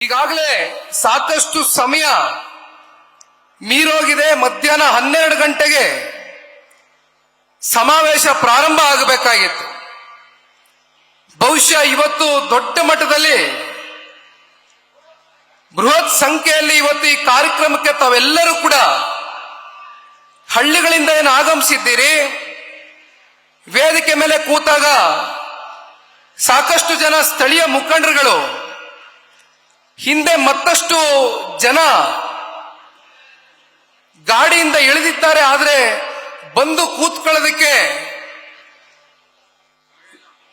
ಈಗಾಗಲೇ ಸಾಕಷ್ಟು ಸಮಯ ಮೀರೋಗಿದೆ. ಮಧ್ಯಾಹ್ನ 12 ಗಂಟೆಗೆ ಸಮಾವೇಶ ಪ್ರಾರಂಭ ಆಗಬೇಕಾಗಿತ್ತು. ಬಹುಶಃ ಇವತ್ತು ದೊಡ್ಡ ಮಟ್ಟದಲ್ಲಿ ಬೃಹತ್ ಸಂಖ್ಯೆಯಲ್ಲಿ ಇವತ್ತು ಈ ಕಾರ್ಯಕ್ರಮಕ್ಕೆ ತಾವೆಲ್ಲರೂ ಕೂಡ ಹಳ್ಳಿಗಳಿಂದ ಏನು ಆಗಮಿಸಿದ್ದೀರಿ. ವೇದಿಕೆ ಮೇಲೆ ಕೂತಾಗ ಸಾಕಷ್ಟು ಜನ ಸ್ಥಳೀಯ ಮುಖಂಡರುಗಳು, ಹಿಂದೆ ಮತ್ತಷ್ಟು ಜನ ಗಾಡಿಯಿಂದ ಇಳಿದಿದ್ದಾರೆ. ಆದರೆ ಬಂದು ಕೂತ್ಕೊಳ್ಳೋದಕ್ಕೆ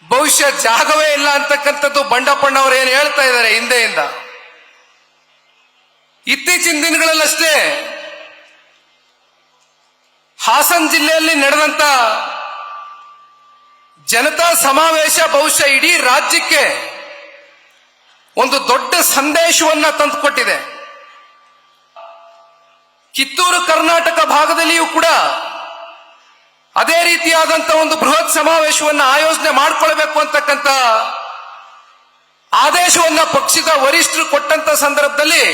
ಬಹುಶಃ ಜಾಗವೇ ಇಲ್ಲ ಅಂತಕ್ಕಂಥದ್ದು ಬಂಡಪ್ಪಣ್ಣವರು ಏನು ಹೇಳ್ತಾ ಇದ್ದಾರೆ ಹಿಂದೆಯಿಂದ. ಇತ್ತೀಚಿನ ದಿನಗಳಲ್ಲಷ್ಟೇ ಹಾಸನ ಜಿಲ್ಲೆಯಲ್ಲಿ ನಡೆದಂತ ಜನತಾ ಸಮಾವೇಶ ಬಹುಶಃ ಇಡೀ ರಾಜ್ಯಕ್ಕೆ ಒಂದು ದೊಡ್ಡ ಸಂದೇಶವನ್ನ ತಂದುಕೊಟ್ಟಿದೆ. ಕಿತ್ತೂರು ಕರ್ನಾಟಕ ಭಾಗದಲ್ಲಿಯೂ ಕೂಡ ಅದೇ ರೀತಿಯಾದಂತ ಒಂದು ಬೃಹತ್ ಸಮಾವೇಶವನ್ನು ಆಯೋಜನೆ ಮಾಡಿಕೊಳ್ಬೇಕು ಅಂತಕ್ಕಂಥ ಆದೇಶವನ್ನ ಪಕ್ಷದ ವರಿಷ್ಠರು ಕೊಟ್ಟಂತ ಸಂದರ್ಭದಲ್ಲಿ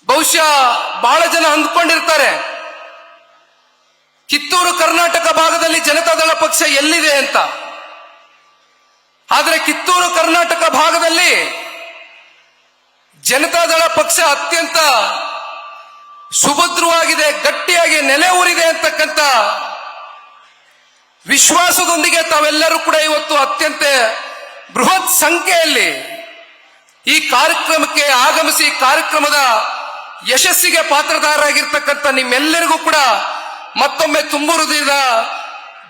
ಬಹುಶಃ ಬಹಳ ಜನ ಅಂದ್ಕೊಂಡಿರ್ತಾರೆ, ಕಿತ್ತೂರು ಕರ್ನಾಟಕ ಭಾಗದಲ್ಲಿ ಜನತಾದಳ ಪಕ್ಷ ಎಲ್ಲಿದೆ ಅಂತ. ಆದರೆ ಕಿತ್ತೂರು ಕರ್ನಾಟಕ ಭಾಗದಲ್ಲಿ ಜನತಾದಳ ಪಕ್ಷ ಅತ್ಯಂತ ಸುಭದ್ರವಾಗಿದೆ, ಗಟ್ಟಿಯಾಗಿ ನೆಲೆ ಊರಿದೆ ಅಂತಕ್ಕಂಥ ವಿಶ್ವಾಸದೊಂದಿಗೆ ತಾವೆಲ್ಲರೂ ಕೂಡ ಇವತ್ತು ಅತ್ಯಂತ ಬೃಹತ್ ಸಂಖ್ಯೆಯಲ್ಲಿ ಈ ಕಾರ್ಯಕ್ರಮಕ್ಕೆ ಆಗಮಿಸಿ ಕಾರ್ಯಕ್ರಮದ ಯಶಸ್ಸಿಗೆ ಪಾತ್ರಧಾರರಾಗಿರ್ತಕ್ಕಂಥ ನಿಮ್ಮೆಲ್ಲರಿಗೂ ಕೂಡ ಮತ್ತೊಮ್ಮೆ ತುಂಬು ಹೃದಯದ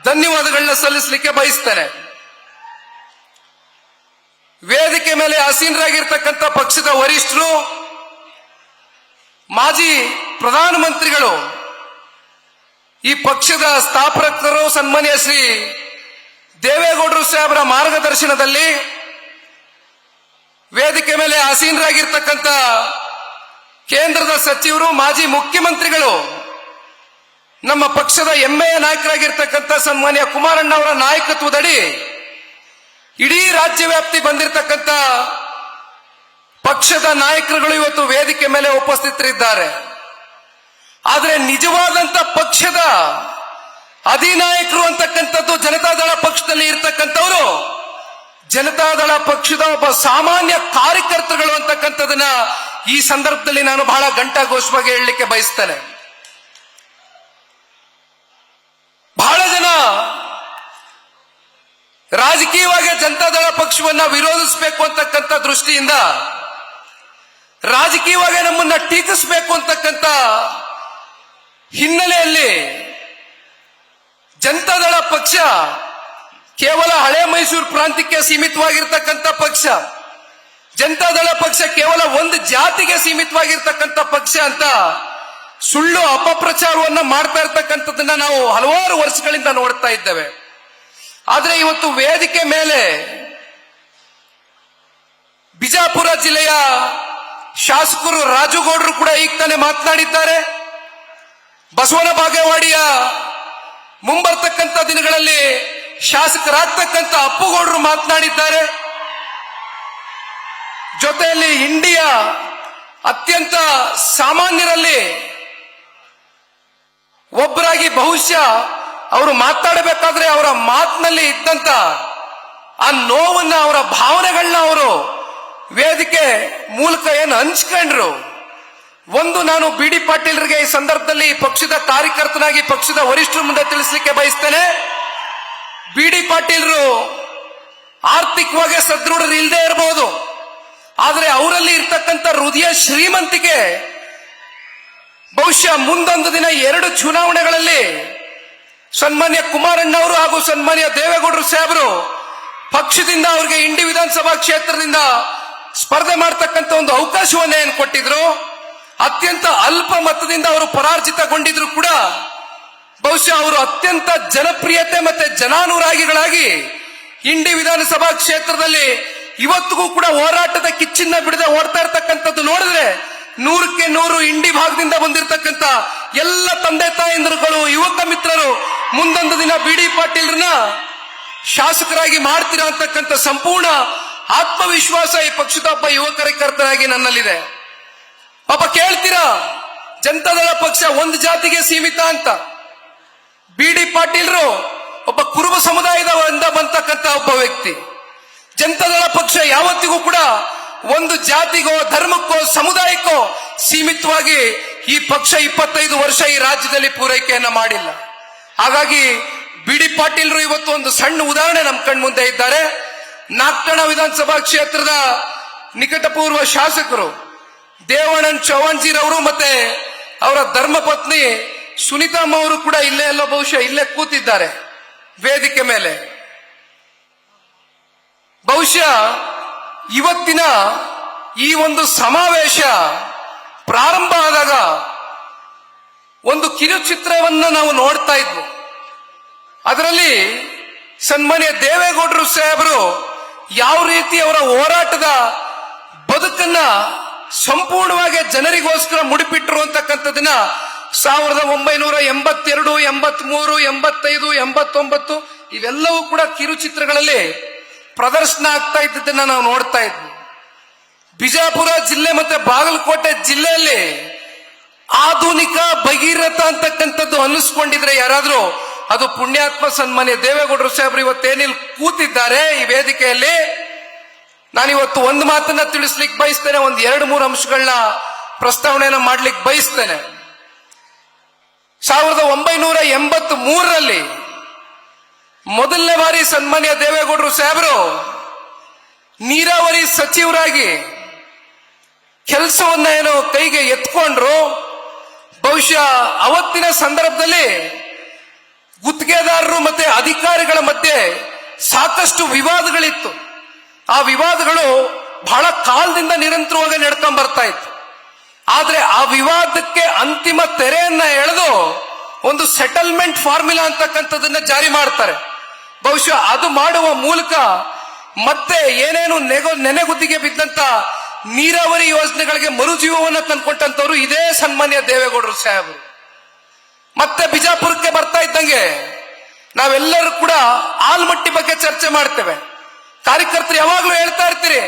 ಧನ್ಯವಾದಗಳನ್ನ ಸಲ್ಲಿಸಲಿಕ್ಕೆ ಬಯಸ್ತೇನೆ. ವೇದಿಕೆ ಮೇಲೆ ಆಸೀನರಾಗಿರ್ತಕ್ಕಂಥ ಪಕ್ಷದ ವರಿಷ್ಠರು, ಮಾಜಿ ಪ್ರಧಾನಮಂತ್ರಿಗಳು, ಈ ಪಕ್ಷದ ಸ್ಥಾಪಕರು ಸನ್ಮಾನ್ಯ ಶ್ರೀ ದೇವೇಗೌಡರು ಸಾಹೇಬರ ಮಾರ್ಗದರ್ಶನದಲ್ಲಿ ವೇದಿಕೆ ಮೇಲೆ ಆಸೀನರಾಗಿರ್ತಕ್ಕಂಥ ಕೇಂದ್ರದ ಸಚಿವರು, ಮಾಜಿ ಮುಖ್ಯಮಂತ್ರಿಗಳು, ನಮ್ಮ ಪಕ್ಷದ ಹೆಮ್ಮೆಯ ನಾಯಕರಾಗಿರ್ತಕ್ಕಂಥ ಸನ್ಮಾನ್ಯ ಕುಮಾರಣ್ಣ ಅವರ ನಾಯಕತ್ವದಡಿ ಇಡೀ ರಾಜ್ಯ ವ್ಯಾಪ್ತಿ ಬಂದಿರತಕ್ಕಂಥ ಪಕ್ಷದ ನಾಯಕರುಗಳು ಇವತ್ತು ವೇದಿಕೆ ಮೇಲೆ ಉಪಸ್ಥಿತರಿದ್ದಾರೆ. ಆದರೆ ನಿಜವಾದಂತ ಪಕ್ಷದ ಅಧಿನಾಯಕರು ಅಂತಕ್ಕಂಥದ್ದು ಜನತಾದಳ ಪಕ್ಷದಲ್ಲಿ ಇರ್ತಕ್ಕಂಥವರು ಜನತಾದಳ ಪಕ್ಷದ ಒಬ್ಬ ಸಾಮಾನ್ಯ ಕಾರ್ಯಕರ್ತರುಗಳು ಅಂತಕ್ಕಂಥದನ್ನ ಈ ಸಂದರ್ಭದಲ್ಲಿ ನಾನು ಬಹಳ ಘಂಟಾಘೋಷವಾಗಿ ಹೇಳಲಿಕ್ಕೆ ಬಯಸ್ತೇನೆ. ಬಹಳ ಜನ ರಾಜಕೀಯವಾಗಿ ಜನತಾದಳ ಪಕ್ಷವನ್ನ ವಿರೋಧಿಸಬೇಕು ಅಂತಕ್ಕಂಥ ದೃಷ್ಟಿಯಿಂದ, ರಾಜಕೀಯವಾಗಿ ನಮ್ಮನ್ನ ಟೀಕಿಸಬೇಕು ಅಂತಕ್ಕಂಥ ಹಿನ್ನೆಲೆಯಲ್ಲಿ ಜನತಾದಳ ಪಕ್ಷ ಕೇವಲ ಹಳೆ ಮೈಸೂರು ಪ್ರಾಂತ್ಯಕ್ಕೆ ಸೀಮಿತವಾಗಿರ್ತಕ್ಕಂಥ ಪಕ್ಷ, ಜನತಾದಳ ಪಕ್ಷ ಕೇವಲ ಒಂದು ಜಾತಿಗೆ ಸೀಮಿತವಾಗಿರ್ತಕ್ಕಂಥ ಪಕ್ಷ ಅಂತ ಸುಳ್ಳು ಅಪಪ್ರಚಾರವನ್ನ ಮಾಡ್ತಾ ಇರ್ತಕ್ಕಂಥದ್ದನ್ನ ನಾವು ಹಲವಾರು ವರ್ಷಗಳಿಂದ ನೋಡ್ತಾ ಇದ್ದೇವೆ. ಆದ್ರೆ ಇವತ್ತು ವೇದಿಕೆ ಮೇಲೆ ಬಿಜಾಪುರ ಜಿಲ್ಲೆಯ ಶಾಸಕರು ರಾಜುಗೌಡರು ಕೂಡ ಈಗ ತಾನೇ ಮಾತನಾಡಿದ್ದಾರೆ. ಬಸವನ ಬಾಗೇವಾಡಿಯ ಮುಂಬರ್ತಕ್ಕಂಥ ದಿನಗಳಲ್ಲಿ ಶಾಸಕರಾಗ್ತಕ್ಕಂಥ ಅಪ್ಪುಗೌಡರು ಮಾತನಾಡಿದ್ದಾರೆ. ಜೊತೆಯಲ್ಲಿ ಇಂಡಿಯ ಅತ್ಯಂತ ಸಾಮಾನ್ಯರಲ್ಲಿ ಒಬ್ಬರಾಗಿ ಬಹುಶಃ ಅವರು ಮಾತಾಡಬೇಕಾದ್ರೆ ಅವರ ಮಾತಿನಲ್ಲಿ ಇದ್ದಂತ ಆ ನೋವನ್ನ, ಅವರ ಭಾವನೆಗಳನ್ನ ಅವರು ವೇದಿಕೆ ಮೂಲಕ ಏನು ಹಂಚ್ಕೊಂಡ್ರು. ಒಂದು ನಾನು ಬಿ ಡಿ ಪಾಟೀಲ್ರಿಗೆ ಈ ಸಂದರ್ಭದಲ್ಲಿ ಪಕ್ಷದ ಕಾರ್ಯಕರ್ತನಾಗಿ ಪಕ್ಷದ ವರಿಷ್ಠರ ಮುಂದೆ ತಿಳಿಸಲಿಕ್ಕೆ ಬಯಸ್ತೇನೆ. ಬಿ ಡಿ ಪಾಟೀಲ್ರು ಆರ್ಥಿಕವಾಗಿ ಸದೃಢರು ಇಲ್ಲದೆ ಇರಬಹುದು, ಆದರೆ ಅವರಲ್ಲಿ ಇರ್ತಕ್ಕಂಥ ಹೃದಯ ಶ್ರೀಮಂತಿಕೆ ಬಹುಶಃ ಮುಂದೊಂದು ದಿನ 2 ಚುನಾವಣೆಗಳಲ್ಲಿ ಸನ್ಮಾನ್ಯ ಕುಮಾರಣ್ಣ ಅವರು ಹಾಗೂ ಸನ್ಮಾನ್ಯ ದೇವೇಗೌಡರು ಸಾಹೇಬರು ಪಕ್ಷದಿಂದ ಅವರಿಗೆ ಇಂಡಿ ವಿಧಾನಸಭಾ ಕ್ಷೇತ್ರದಿಂದ ಸ್ಪರ್ಧೆ ಮಾಡತಕ್ಕಂಥ ಒಂದು ಅವಕಾಶವನ್ನ ಏನು ಕೊಟ್ಟಿದ್ರು. ಅತ್ಯಂತ ಅಲ್ಪ ಮತದಿಂದ ಅವರು ಪರಾರ್ಜಿತಗೊಂಡಿದ್ರು ಕೂಡ ಬಹುಶಃ ಅವರು ಅತ್ಯಂತ ಜನಪ್ರಿಯತೆ ಮತ್ತೆ ಜನಾನುರಾಗಿಗಳಾಗಿ ಇಂಡಿ ವಿಧಾನಸಭಾ ಕ್ಷೇತ್ರದಲ್ಲಿ ಇವತ್ತಿಗೂ ಕೂಡ ಹೋರಾಟದ ಕಿಚ್ಚನ್ನ ಬಿಡದೆ ಓಡ್ತಾ ಇರ್ತಕ್ಕಂಥದ್ದು ನೋಡಿದ್ರೆ 100ಕ್ಕೆ 100 ಇಂಡಿ ಭಾಗದಿಂದ ಬಂದಿರತಕ್ಕಂಥ ಎಲ್ಲ ತಂದೆ ತಾಯಂದಿರುಗಳು, ಯುವಕ ಮಿತ್ರರು ಮುಂದೊಂದು ದಿನ ಬಿ ಡಿ ಪಾಟೀಲ್ರನ್ನ ಶಾಸಕರಾಗಿ ಮಾಡ್ತೀರಾ ಅಂತಕ್ಕಂಥ ಸಂಪೂರ್ಣ ಆತ್ಮವಿಶ್ವಾಸ ಈ ಪಕ್ಷದ ಒಬ್ಬ ಯುವ ಕಾರ್ಯಕರ್ತನಾಗಿ ನನ್ನಲ್ಲಿದೆ. ಪಾಪ ಕೇಳ್ತೀರಾ, ಜನತಾದಳ ಪಕ್ಷ ಒಂದು ಜಾತಿಗೆ ಸೀಮಿತ ಅಂತ. ಬಿ.ಡಿ. ಪಾಟೀಲ್ರು ಒಬ್ಬ ಕುರುಬ ಸಮುದಾಯದಿಂದ ಬಂತಕ್ಕಂತ ಒಬ್ಬ ವ್ಯಕ್ತಿ. ಜನತಾದಳ ಪಕ್ಷ ಯಾವತ್ತಿಗೂ ಕೂಡ ಒಂದು ಜಾತಿಗೋ ಧರ್ಮಕ್ಕೋ ಸಮುದಾಯಕ್ಕೋ ಸೀಮಿತವಾಗಿ ಈ ಪಕ್ಷ 25 ವರ್ಷ ಈ ರಾಜ್ಯದಲ್ಲಿ ಪೂರೈಕೆಯನ್ನ ಮಾಡಿಲ್ಲ. ಹಾಗಾಗಿ ಬಿ.ಡಿ. ಪಾಟೀಲ್ರು ಇವತ್ತು ಒಂದು ಸಣ್ಣ ಉದಾಹರಣೆ ನಮ್ಮ ಕಣ್ಮುಂದೆ ಇದ್ದಾರೆ. ನಾಗ್ಠಾಣ ವಿಧಾನಸಭಾ ಕ್ಷೇತ್ರದ ನಿಕಟಪೂರ್ವ ಶಾಸಕರು ದೇವಾನಂದ್ ಚೌಹಾಣ್ಜಿರವರು ಮತ್ತೆ ಅವರ ಧರ್ಮಪತ್ನಿ ಸುನೀತಮ್ಮ ಅವರು ಕೂಡ ಇಲ್ಲೇ ಎಲ್ಲ ಬಹುಶಃ ಇಲ್ಲೇ ಕೂತಿದ್ದಾರೆ ವೇದಿಕೆ ಮೇಲೆ. ಬಹುಶಃ ಇವತ್ತಿನ ಈ ಒಂದು ಸಮಾವೇಶ ಪ್ರಾರಂಭ ಆದಾಗ ಒಂದು ಕಿರುಚಿತ್ರವನ್ನ ನಾವು ನೋಡ್ತಾ ಇದ್ವು. ಅದರಲ್ಲಿ ಸನ್ಮಾನ್ಯ ದೇವೇಗೌಡರು ಸಾಹೇಬರು ಯಾವ ರೀತಿ ಅವರ ಹೋರಾಟದ ಬದುಕನ್ನ ಸಂಪೂರ್ಣವಾಗಿ ಜನರಿಗೋಸ್ಕರ ಮುಡಿಪಿಟ್ರು ಅಂತಕ್ಕಂಥದನ್ನ 1982, 83, 85, 89 ಇವೆಲ್ಲವೂ ಕೂಡ ಕಿರುಚಿತ್ರಗಳಲ್ಲಿ ಪ್ರದರ್ಶನ ಆಗ್ತಾ ಇದ್ದದನ್ನ ನಾವು ನೋಡ್ತಾ ಇದ್ವಿ. ಬಿಜಾಪುರ ಜಿಲ್ಲೆ ಮತ್ತೆ ಬಾಗಲಕೋಟೆ ಜಿಲ್ಲೆಯಲ್ಲಿ ಆಧುನಿಕ ಭಗೀರಥ ಅಂತಕ್ಕಂಥದ್ದು ಅನ್ನಿಸ್ಕೊಂಡಿದ್ರೆ ಯಾರಾದ್ರೂ ಅದು ಪುಣ್ಯಾತ್ಮ ಸನ್ಮಾನ್ಯ ದೇವೇಗೌಡರು ಸಾಹೇಬರು ಇವತ್ತೇನಿಲ್ ಕೂತಿದ್ದಾರೆ ಈ ವೇದಿಕೆಯಲ್ಲಿ. ನಾನಿವತ್ತು ಒಂದು ಮಾತನ್ನ ತಿಳಿಸ್ಲಿಕ್ಕೆ ಬಯಸ್ತೇನೆ, ಒಂದು 2-3 ಅಂಶಗಳನ್ನ ಪ್ರಸ್ತಾವನೆಯನ್ನ ಮಾಡ್ಲಿಕ್ಕೆ ಬಯಸ್ತೇನೆ. 1983ರಲ್ಲಿ ಮೊದಲನೇ ಬಾರಿ ಸನ್ಮಾನ್ಯ ದೇವೇಗೌಡರು ಸಾಹೇಬರು ನೀರಾವರಿ ಸಚಿವರಾಗಿ ಕೆಲಸವನ್ನ ಏನೋ ಕೈಗೆ ಎತ್ಕೊಂಡ್ರು. ಬಹುಶಃ ಅವತ್ತಿನ ಸಂದರ್ಭದಲ್ಲಿ ಗುತ್ತಿಗೆದಾರರು ಮತ್ತೆ ಅಧಿಕಾರಿಗಳ ಮಧ್ಯೆ ಸಾಕಷ್ಟು ವಿವಾದಗಳಿತ್ತು. ಆ ವಿವಾದಗಳು ಬಹಳ ಕಾಲದಿಂದ ನಿರಂತರವಾಗಿ ನಡ್ಕೊಂಡ್ ಬರ್ತಾ ಇತ್ತು. ಆದ್ರೆ ಆ ವಿವಾದಕ್ಕೆ ಅಂತಿಮ ತೆರೆಯನ್ನ ಎಳೆದು ಒಂದು ಸೆಟಲ್ಮೆಂಟ್ ಫಾರ್ಮುಲಾ ಅಂತಕ್ಕಂಥದನ್ನ ಜಾರಿ ಮಾಡ್ತಾರೆ. ಬಹುಶಃ ಅದು ಮಾಡುವ ಮೂಲಕ ಮತ್ತೆ ಏನೇನು ನೆನೆಗುದ್ದಿಗೆ ಬಿದ್ದಂತ ನೀರಾವರಿ ಯೋಜನೆಗಳಿಗೆ ಮರುಜೀವವನ್ನು ತಂದುಕೊಟ್ಟಂತವ್ರು ಇದೇ ಸನ್ಮಾನ್ಯ ದೇವೇಗೌಡರು ಸಾಹೇಬರು. ಮತ್ತೆ ಬಿಜಾಪುರಕ್ಕೆ ಬರ್ತಾ ಇದ್ದಂಗೆ ನಾವೆಲ್ಲರೂ ಕೂಡ ಆಲ್ಮಟ್ಟಿ ಬಗ್ಗೆ ಚರ್ಚೆ ಮಾಡ್ತೇವೆ. ಕಾರ್ಯಕರ್ತರು ಯಾವಾಗ್ಲೂ ಹೇಳ್ತಾ ಇರ್ತೀರಿ,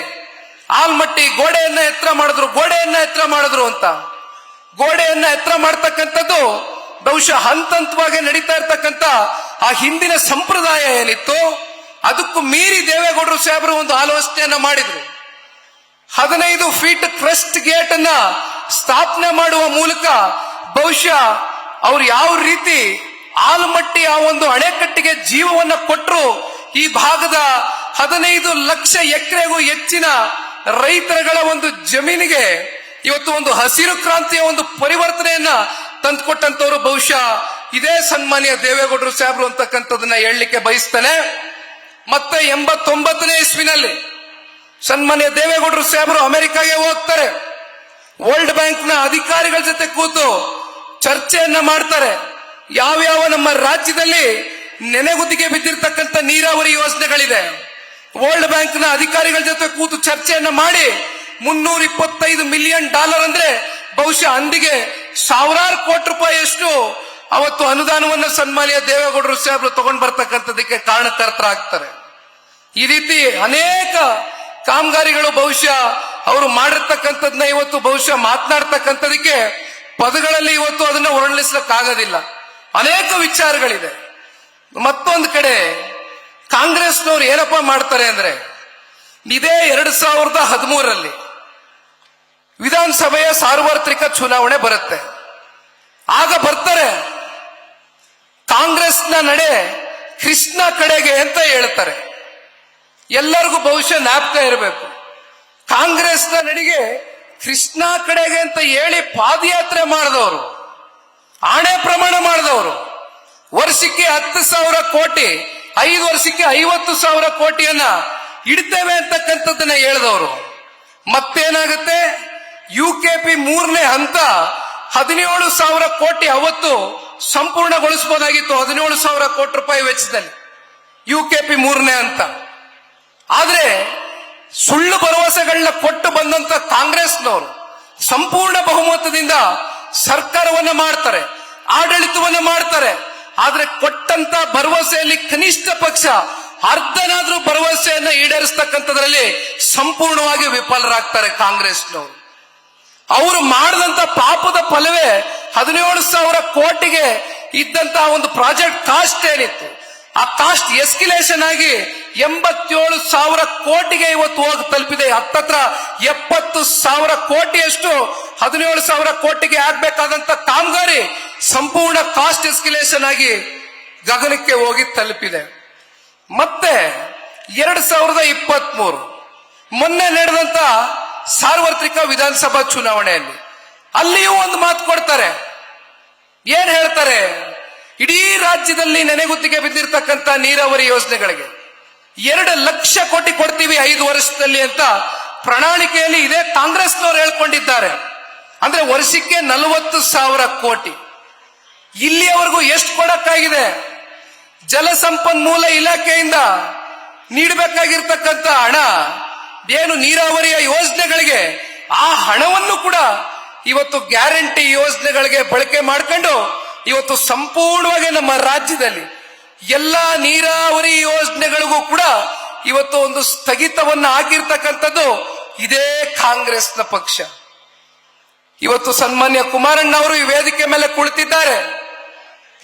ಆಲ್ಮಟ್ಟಿ ಗೋಡೆಯನ್ನ ಎತ್ತರ ಮಾಡಿದ್ರು ಅಂತ. ಗೋಡೆಯನ್ನ ಎತ್ತರ ಮಾಡ್ತಕ್ಕಂಥದ್ದು ಬಹುಶಃ ಹಂತವಾಗಿ ನಡೀತಾ ಇರ್ತಕ್ಕಂಥ ಆ ಹಿಂದಿನ ಸಂಪ್ರದಾಯ ಏನಿತ್ತು ಅದಕ್ಕೂ ಮೀರಿ ದೇವೇಗೌಡರು ಸಾಹೇಬರು ಒಂದು ಆಲೋಚನೆಯನ್ನ ಮಾಡಿದ್ರು. 15 ಫೀಟ್ ಕ್ರಸ್ಟ್ ಗೇಟ್ ಅನ್ನ ಸ್ಥಾಪನೆ ಮಾಡುವ ಮೂಲಕ ಬಹುಶಃ ಅವ್ರು ಯಾವ ರೀತಿ ಆಲ್ಮಟ್ಟಿ ಆ ಒಂದು ಅಣೆಕಟ್ಟಿಗೆ ಜೀವವನ್ನ ಕೊಟ್ಟರು. ಈ ಭಾಗದ 15 ಲಕ್ಷ ಎಕರೆಗೂ ಹೆಚ್ಚಿನ ರೈತರುಗಳ ಒಂದು ಜಮೀನಿಗೆ ಇವತ್ತು ಒಂದು ಹಸಿರು ಕ್ರಾಂತಿಯ ಒಂದು ಪರಿವರ್ತನೆಯನ್ನ ತಂದುಕೊಟ್ಟಂತವ್ರು ಬಹುಶಃ ಇದೇ ಸನ್ಮಾನ್ಯ ದೇವೇಗೌಡರು ಸಾಹೇಬರು ಅಂತಕ್ಕಂಥದನ್ನ ಹೇಳಲಿಕ್ಕೆ ಬಯಸ್ತಾನೆ. ಮತ್ತೆ 89ನೇ ಇಸ್ವಿನಲ್ಲಿ ಸನ್ಮಾನ್ಯ ದೇವೇಗೌಡರು ಸಾಹೇಬರು ಅಮೆರಿಕಾಗೆ ಹೋಗ್ತಾರೆ. ವರ್ಲ್ಡ್ ಬ್ಯಾಂಕ್ ನ ಅಧಿಕಾರಿಗಳ ಜೊತೆ ಕೂತು ಚರ್ಚೆಯನ್ನ ಮಾಡ್ತಾರೆ. ಯಾವ್ಯಾವ ನಮ್ಮ ರಾಜ್ಯದಲ್ಲಿ ನೆನೆಗುದಿಗೆ ಬಿದ್ದಿರ್ತಕ್ಕಂಥ ನೀರಾವರಿ ಯೋಜನೆಗಳಿದೆ, ವರ್ಲ್ಡ್ ಬ್ಯಾಂಕ್ ನ ಅಧಿಕಾರಿಗಳ ಜೊತೆ ಕೂತು ಚರ್ಚೆಯನ್ನ ಮಾಡಿ $325 ಮಿಲಿಯನ್ ಅಂದ್ರೆ ಬಹುಶಃ ಅಂದಿಗೆ ಸಾವಿರಾರು ಕೋಟಿ ರೂಪಾಯಿಯಷ್ಟು ಅವತ್ತು ಅನುದಾನವನ್ನು ಸನ್ಮಾನ್ಯ ದೇವೇಗೌಡರು ಸಾಹೇಬರು ತಗೊಂಡ್ ಬರ್ತಕ್ಕಂಥದಕ್ಕೆ ಕಾರಣಕರ್ತರಾಗ್ತಾರೆ. ಈ ರೀತಿ ಅನೇಕ ಕಾಮಗಾರಿಗಳು ಬಹುಶಃ ಅವರು ಮಾಡಿರ್ತಕ್ಕಂಥದ್ನ ಇವತ್ತು ಬಹುಶಃ ಮಾತನಾಡ್ತಕ್ಕಂಥದಕ್ಕೆ ಪದಗಳಲ್ಲಿ ಇವತ್ತು ಅದನ್ನ ವರ್ಣಿಸ್ಲಿಕ್ಕಾಗೋದಿಲ್ಲ. ಅನೇಕ ವಿಚಾರಗಳಿದೆ. ಮತ್ತೊಂದು ಕಡೆ ಕಾಂಗ್ರೆಸ್ನವ್ರು ಏನಪ್ಪಾ ಮಾಡ್ತಾರೆ ಅಂದ್ರೆ, ಇದೇ 2013ರಲ್ಲಿ ವಿಧಾನಸಭೆಯ ಸಾರ್ವತ್ರಿಕ ಚುನಾವಣೆ ಬರುತ್ತೆ. ಆಗ ಬರ್ತಾರೆ, ಕಾಂಗ್ರೆಸ್ನ ನಡೆ ಕೃಷ್ಣ ಕಡೆಗೆ ಅಂತ ಹೇಳ್ತಾರೆ. ಎಲ್ಲರಿಗೂ ಬಹುಶಃ ಜ್ಞಾಪಕ ಇರಬೇಕು, ಕಾಂಗ್ರೆಸ್ನ ನಡಿಗೆ ಕೃಷ್ಣ ಕಡೆಗೆ ಅಂತ ಹೇಳಿ ಪಾದಯಾತ್ರೆ ಮಾಡಿದವರು, ಆಣೆ ಪ್ರಮಾಣ ಮಾಡಿದವರು, ವರ್ಷಕ್ಕೆ 10,000 ಕೋಟಿ, 5 ವರ್ಷಕ್ಕೆ 50,000 ಕೋಟಿಯನ್ನ ಇಡ್ತೇವೆ ಅಂತಕ್ಕಂಥದ್ದನ್ನ ಹೇಳಿದವರು. ಮತ್ತೇನಾಗುತ್ತೆ, UKP 3ನೇ ಹಂತ 17,000 ಕೋಟಿ ಅವತ್ತು ಸಂಪೂರ್ಣಗೊಳಿಸಬಹುದಾಗಿತ್ತು, 17,000 ಕೋಟಿ ರೂಪಾಯಿ ವೆಚ್ಚದಲ್ಲಿ UKP 3ನೇ ಹಂತ. ಆದ್ರೆ ಸುಳ್ಳು ಭರವಸೆಗಳನ್ನ ಕೊಟ್ಟು ಬಂದಂತ ಕಾಂಗ್ರೆಸ್ನವರು ಸಂಪೂರ್ಣ ಬಹುಮತದಿಂದ ಸರ್ಕಾರವನ್ನ ಮಾಡ್ತಾರೆ, ಆಡಳಿತವನ್ನ ಮಾಡ್ತಾರೆ. ಆದ್ರೆ ಕೊಟ್ಟಂತ ಭರವಸೆಯಲ್ಲಿ ಕನಿಷ್ಠ ಪಕ್ಷ ಅರ್ಧನಾದ್ರೂ ಭರವಸೆಯನ್ನ ಈಡೇರಿಸ್ತಕ್ಕಂಥದ್ರಲ್ಲಿ ಸಂಪೂರ್ಣವಾಗಿ ವಿಫಲರಾಗ್ತಾರೆ ಕಾಂಗ್ರೆಸ್ನವರು. ಅವರು ಮಾಡಿದಂತ ಪಾಪದ ಫಲವೇ 17,000 ಕೋಟಿಗೆ ಇದ್ದಂತಹ ಒಂದು ಪ್ರಾಜೆಕ್ಟ್ ಕಾಸ್ಟ್ ಏನಿತ್ತು, ಆ ಕಾಸ್ಟ್ ಎಸ್ಕಿಲೇಷನ್ ಆಗಿ 87,000 ಕೋಟಿಗೆ ಇವತ್ತು ಹೋಗಿ ತಲುಪಿದೆ. ಹತ್ತತ್ರ 70,000 ಕೋಟಿಯಷ್ಟು 17,000 ಕೋಟಿಗೆ ಆಗ್ಬೇಕಾದಂತ ಕಾಮಗಾರಿ ಸಂಪೂರ್ಣ ಕಾಸ್ಟ್ ಎಸ್ಕಿಲೇಷನ್ ಆಗಿ ಗಗನಕ್ಕೆ ಹೋಗಿ ತಲುಪಿದೆ. ಮತ್ತೆ 2023 ಮೊನ್ನೆ ನಡೆದಂತ ಸಾರ್ವತ್ರಿಕ ವಿಧಾನಸಭಾ ಚುನಾವಣೆಯಲ್ಲಿ ಅಲ್ಲಿಯೂ ಒಂದು ಮಾತು ಕೊಡ್ತಾರೆ. ಏನ್ ಹೇಳ್ತಾರೆ? ಇಡೀ ರಾಜ್ಯದಲ್ಲಿ ನೆನೆಗುದ್ದಿಗೆ ಬಿದ್ದಿರ್ತಕ್ಕಂಥ ನೀರಾವರಿ ಯೋಜನೆಗಳಿಗೆ 2 ಲಕ್ಷ ಕೋಟಿ ಕೊಡ್ತೀವಿ 5 ವರ್ಷದಲ್ಲಿ ಅಂತ ಪ್ರಣಾಳಿಕೆಯಲ್ಲಿ ಇದೇ ಕಾಂಗ್ರೆಸ್ನವರು ಹೇಳ್ಕೊಂಡಿದ್ದಾರೆ. ಅಂದ್ರೆ ವರ್ಷಕ್ಕೆ 40,000 ಕೋಟಿ. ಇಲ್ಲಿಯವರೆಗೂ ಎಷ್ಟು ಕೊಡಕ್ಕಾಗಿದೆ? ಜಲಸಂಪನ್ಮೂಲ ಇಲಾಖೆಯಿಂದ ನೀಡಬೇಕಾಗಿರ್ತಕ್ಕಂಥ ಹಣ ಏನು ನೀರಾವರಿಯ ಯೋಜನೆಗಳಿಗೆ, ಆ ಹಣವನ್ನು ಕೂಡ ಇವತ್ತು ಗ್ಯಾರಂಟಿ ಯೋಜನೆಗಳಿಗೆ ಬಳಕೆ ಮಾಡಿಕೊಂಡು ಇವತ್ತು ಸಂಪೂರ್ಣವಾಗಿ ನಮ್ಮ ರಾಜ್ಯದಲ್ಲಿ ಎಲ್ಲ ನೀರಾವರಿ ಯೋಜನೆಗಳಿಗೂ ಕೂಡ ಇವತ್ತು ಒಂದು ಸ್ಥಗಿತವನ್ನು ಹಾಕಿರ್ತಕ್ಕಂಥದ್ದು ಇದೇ ಕಾಂಗ್ರೆಸ್ನ ಪಕ್ಷ. ಇವತ್ತು ಸನ್ಮಾನ್ಯ ಕುಮಾರಣ್ಣ ಅವರು ಈ ವೇದಿಕೆ ಮೇಲೆ ಕುಳಿತಿದ್ದಾರೆ.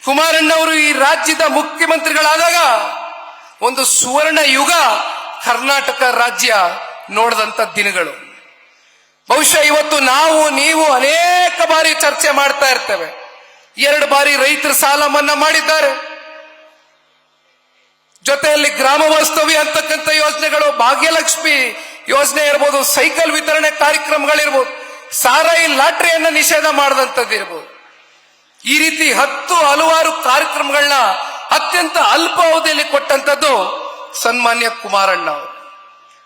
ಕುಮಾರಣ್ಣ ಅವರು ಈ ರಾಜ್ಯದ ಮುಖ್ಯಮಂತ್ರಿಗಳಾದಾಗ ಒಂದು ಸುವರ್ಣ ಯುಗ ಕರ್ನಾಟಕ ರಾಜ್ಯ ನೋಡಿದಂತ ದಿನಗಳು. ಬಹುಶಃ ಇವತ್ತು ನಾವು ನೀವು ಅನೇಕ ಬಾರಿ ಚರ್ಚೆ ಮಾಡ್ತಾ ಇರ್ತೇವೆ. 2 ಬಾರಿ ರೈತರ ಸಾಲ ಮನ್ನಾ ಮಾಡಿದ್ದಾರೆ. ಜೊತೆಯಲ್ಲಿ ಗ್ರಾಮ ವಾಸ್ತವ್ಯ ಅಂತಕ್ಕಂಥ ಯೋಜನೆಗಳು, ಭಾಗ್ಯಲಕ್ಷ್ಮಿ ಯೋಜನೆ ಇರ್ಬೋದು, ಸೈಕಲ್ ವಿತರಣೆ ಕಾರ್ಯಕ್ರಮಗಳಿರ್ಬೋದು, ಸಾರಾಯಿ ಲಾಟ್ರಿಯನ್ನ ನಿಷೇಧ ಮಾಡದಂತದ್ದು ಇರ್ಬೋದು. ಈ ರೀತಿ 10 ಹಲವಾರು ಕಾರ್ಯಕ್ರಮಗಳನ್ನ ಅತ್ಯಂತ ಅಲ್ಪ ಅವಧಿಯಲ್ಲಿ ಕೊಟ್ಟಂತದ್ದು ಸನ್ಮಾನ್ಯ ಕುಮಾರಣ್ಣ ಅವರು.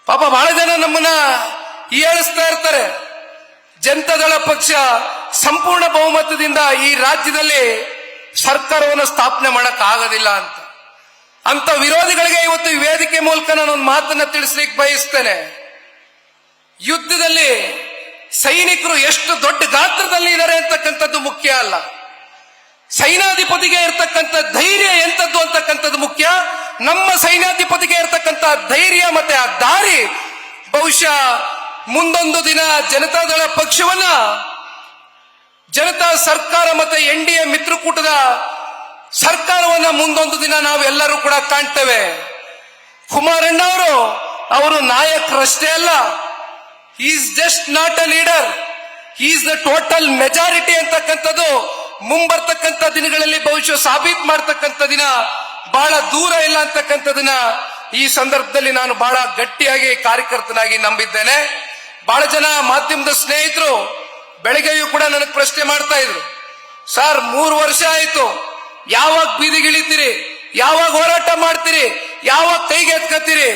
ಪಾಪ ಬಹಳ ಜನ ನಮ್ಮನ್ನ ಹೀಯಾಳಿಸ್ತಾ ಇರ್ತಾರೆ. ಜನತಾದಳ ಪಕ್ಷ ಸಂಪೂರ್ಣ ಬಹುಮತದಿಂದ ಈ ರಾಜ್ಯದಲ್ಲಿ ಸರ್ಕಾರವನ್ನು ಸ್ಥಾಪನೆ ಮಾಡಕ್ ಆಗೋದಿಲ್ಲ ಅಂತ ವಿರೋಧಿಗಳಿಗೆ ಇವತ್ತು ಈ ವೇದಿಕೆ ಮೂಲಕ ನಾನೊಂದು ಮಾತನ್ನ ತಿಳಿಸ್ಲಿಕ್ಕೆ ಬಯಸ್ತೇನೆ. ಯುದ್ಧದಲ್ಲಿ ಸೈನಿಕರು ಎಷ್ಟು ದೊಡ್ಡ ಗಾತ್ರದಲ್ಲಿ ಇದ್ದಾರೆ ಅಂತಕ್ಕಂಥದ್ದು ಮುಖ್ಯ ಅಲ್ಲ. ಸೈನ್ಯಾಧಿಪತಿಗೆ ಇರ್ತಕ್ಕಂಥ ಧೈರ್ಯ ಎಂತದ್ದು ಅಂತಕ್ಕಂಥದ್ದು ಮುಖ್ಯ. ನಮ್ಮ ಸೈನ್ಯಾಧಿಪತಿಗೆ ಇರ್ತಕ್ಕಂಥ ಧೈರ್ಯ ಮತ್ತೆ ಆ ದಾರಿ ಬಹುಶಃ ಮುಂದೊಂದು ದಿನ ಜನತಾದಳ ಪಕ್ಷವನ್ನ ಜನತಾ ಸರ್ಕಾರ ಮತ್ತೆ NDA ಮಿತ್ರಕೂಟದ ಸರ್ಕಾರವನ್ನ ಮುಂದೊಂದು ದಿನ ನಾವೆಲ್ಲರೂ ಕೂಡ ಕಾಣ್ತೇವೆ. ಕುಮಾರಣ್ಣ ಅವರು ನಾಯಕರಷ್ಟೇ ಅಲ್ಲ, is just not a leader, is the total majority ಅಂತಕ್ಕಂಥದ್ದು ಮುಂಬರ್ತಕ್ಕಂಥ ದಿನಗಳಲ್ಲಿ ಬಹುಶಃ ಸಾಬೀತು ಮಾಡ್ತಕ್ಕಂಥ ದಿನ ಬಹಳ ದೂರ ಇಲ್ಲ ಅಂತಕ್ಕಂಥದನ್ನ ಈ ಸಂದರ್ಭದಲ್ಲಿ ನಾನು ಬಹಳ ಗಟ್ಟಿಯಾಗಿ ಕಾರ್ಯಕರ್ತನಾಗಿ ನಂಬಿದ್ದೇನೆ. ಬಹಳ ಜನ ಮಾಧ್ಯಮದ ಸ್ನೇಹಿತರು ಬೆಳಗ್ಗೆಯೂ ಕೂಡ ನನಗೆ ಪ್ರಶ್ನೆ ಮಾಡ್ತಾ ಇದ್ರು, ಸರ್ 3 ವರ್ಷ ಆಯ್ತು, ಯಾವಾಗ ಬೀದಿಗಿಳಿತೀರಿ, ಯಾವಾಗ ಹೋರಾಟ ಮಾಡ್ತೀರಿ, ಯಾವಾಗ ಕೈಗೆ ಎತ್ಕತ್ತೀರಿ?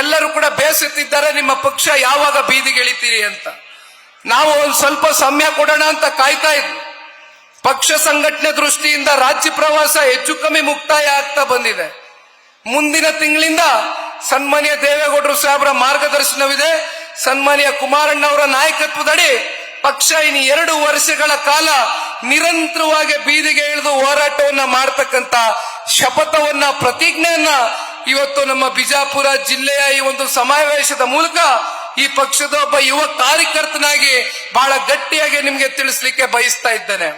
ಎಲ್ಲರೂ ಕೂಡ ಬೇಸತ್ತಿದ್ದಾರೆ, ನಿಮ್ಮ ಪಕ್ಷ ಯಾವಾಗ ಬೀದಿಗಿಳಿತೀರಿ ಅಂತ. ನಾವು ಒಂದು ಸ್ವಲ್ಪ ಸಮಯ ಕೊಡೋಣ ಅಂತ ಕಾಯ್ತಾ ಇದ್ವಿ. ಪಕ್ಷ ಸಂಘಟನೆ ದೃಷ್ಟಿಯಿಂದ ರಾಜ್ಯ ಪ್ರವಾಸ ಹೆಚ್ಚು ಕಮ್ಮಿ ಮುಕ್ತಾಯ ಆಗ್ತಾ ಬಂದಿದೆ. ಮುಂದಿನ ತಿಂಗಳಿಂದ ಸನ್ಮಾನ್ಯ ದೇವೇಗೌಡರು ಸಾಹೇಬರ ಮಾರ್ಗದರ್ಶನವಿದೆ. ಸನ್ಮಾನ್ಯ ಕುಮಾರಣ್ಣ ಅವರ ನಾಯಕತ್ವದಡಿ ಪಕ್ಷ ಇನ್ನು 2 ವರ್ಷಗಳ ಕಾಲ ನಿರಂತರವಾಗಿ ಬೀದಿಗೆ ಇಳಿದು ಹೋರಾಟವನ್ನ ಮಾಡತಕ್ಕಂತ ಶಪಥವನ್ನ, ಪ್ರತಿಜ್ಞೆಯನ್ನ ಇವತ್ತು ನಮ್ಮ ಬಿಜಾಪುರ ಜಿಲ್ಲೆಯ ಈ ಒಂದು ಸಮಾವೇಶದ ಮೂಲಕ ಈ ಪಕ್ಷದ ಒಬ್ಬ ಯುವ ಕಾರ್ಯಕರ್ತನಾಗಿ ಬಹಳ ಗಟ್ಟಿಯಾಗಿ ನಿಮ್ಗೆ ತಿಳಿಸ್ಲಿಕ್ಕೆ ಬಯಸ್ತಾ ಇದ್ದೇನೆ.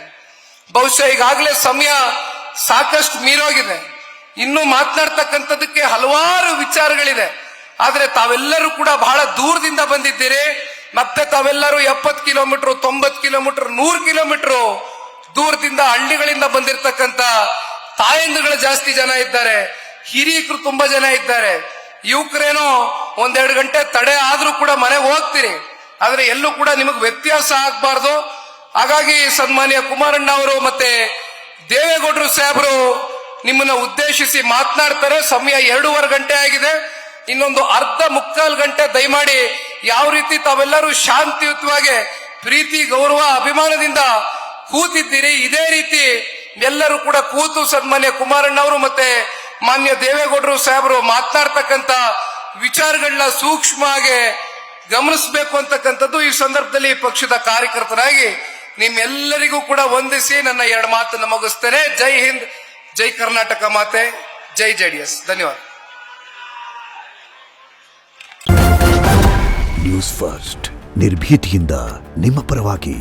ಬಹುಶಃ ಈಗಾಗಲೇ ಸಮಯ ಸಾಕಷ್ಟು ಮೀರೋಗಿದೆ. ಇನ್ನು ಮಾತನಾಡ್ತಕ್ಕಂಥದಕ್ಕೆ ಹಲವಾರು ವಿಚಾರಗಳಿದೆ. ಆದ್ರೆ ತಾವೆಲ್ಲರೂ ಕೂಡ ಬಹಳ ದೂರದಿಂದ ಬಂದಿದ್ದೀರಿ. ಮತ್ತೆ ತಾವೆಲ್ಲರೂ 70 ಕಿಲೋಮೀಟರ್, 90 ಕಿಲೋಮೀಟರ್, 100 ಕಿಲೋಮೀಟರ್ ದೂರದಿಂದ ಹಳ್ಳಿಗಳಿಂದ ಬಂದಿರತಕ್ಕಂತ ತಾಯಂದಿರುಗಳು ಜಾಸ್ತಿ ಜನ ಇದ್ದಾರೆ, ಹಿರಿಯಕರು ತುಂಬಾ ಜನ ಇದ್ದಾರೆ. ಯುವಕರೇನೋ 1-2 ಗಂಟೆ ತಡೆ ಆದ್ರೂ ಕೂಡ ಮನೆಗೆ ಹೋಗ್ತೀರಿ. ಆದ್ರೆ ಎಲ್ಲೂ ಕೂಡ ನಿಮಗೆ ವ್ಯತ್ಯಾಸ ಆಗ್ಬಾರ್ದು. ಹಾಗಾಗಿ ಸನ್ಮಾನ್ಯ ಕುಮಾರಣ್ಣ ಅವರು ಮತ್ತೆ ದೇವೇಗೌಡರು ಸಾಹೇಬರು ನಿಮ್ಮನ್ನ ಉದ್ದೇಶಿಸಿ ಮಾತನಾಡ್ತಾರೆ. ಸಮಯ 2.5 ಗಂಟೆ ಆಗಿದೆ. ಇನ್ನೊಂದು ಮುಕ್ಕಾಲು ಗಂಟೆ ದಯಮಾಡಿ ಯಾವ ರೀತಿ ತಾವೆಲ್ಲರೂ ಶಾಂತಿಯುತವಾಗಿ ಪ್ರೀತಿ, ಗೌರವ, ಅಭಿಮಾನದಿಂದ ಕೂತಿದ್ದೀರಿ, ಇದೇ ರೀತಿ ಎಲ್ಲರೂ ಕೂಡ ಕೂತು ಸನ್ಮಾನ್ಯ ಕುಮಾರಣ್ಣ ಅವರು ಮತ್ತೆ ಮಾನ್ಯ ದೇವೇಗೌಡರು ಸಾಹೇಬರು ಮಾತನಾಡ್ತಕ್ಕಂತ ವಿಚಾರಗಳನ್ನ ಸೂಕ್ಷ್ಮವಾಗಿ ಗಮನಿಸಬೇಕು ಅಂತಕ್ಕಂಥದ್ದು ಈ ಸಂದರ್ಭದಲ್ಲಿ ಪಕ್ಷದ ಕಾರ್ಯಕರ್ತರಾಗಿ ನಿಮ್ಮೆಲ್ಲರಿಗೂ ಕೂಡ ವಂದಿಸಿ ನನ್ನ 2 ಮಾತನ್ನು ಮುಗಿಸ್ತೇನೆ. ಜೈ ಹಿಂದ್, ಜೈ ಕರ್ನಾಟಕ ಮಾತೆ, ಜೈ JDS. ಧನ್ಯವಾದ. ನ್ಯೂಸ್ ಫಸ್ಟ್ ನಿರ್ಭೀತಿಯಿಂದ ನಿಮ್ಮ ಪರವಾಗಿ.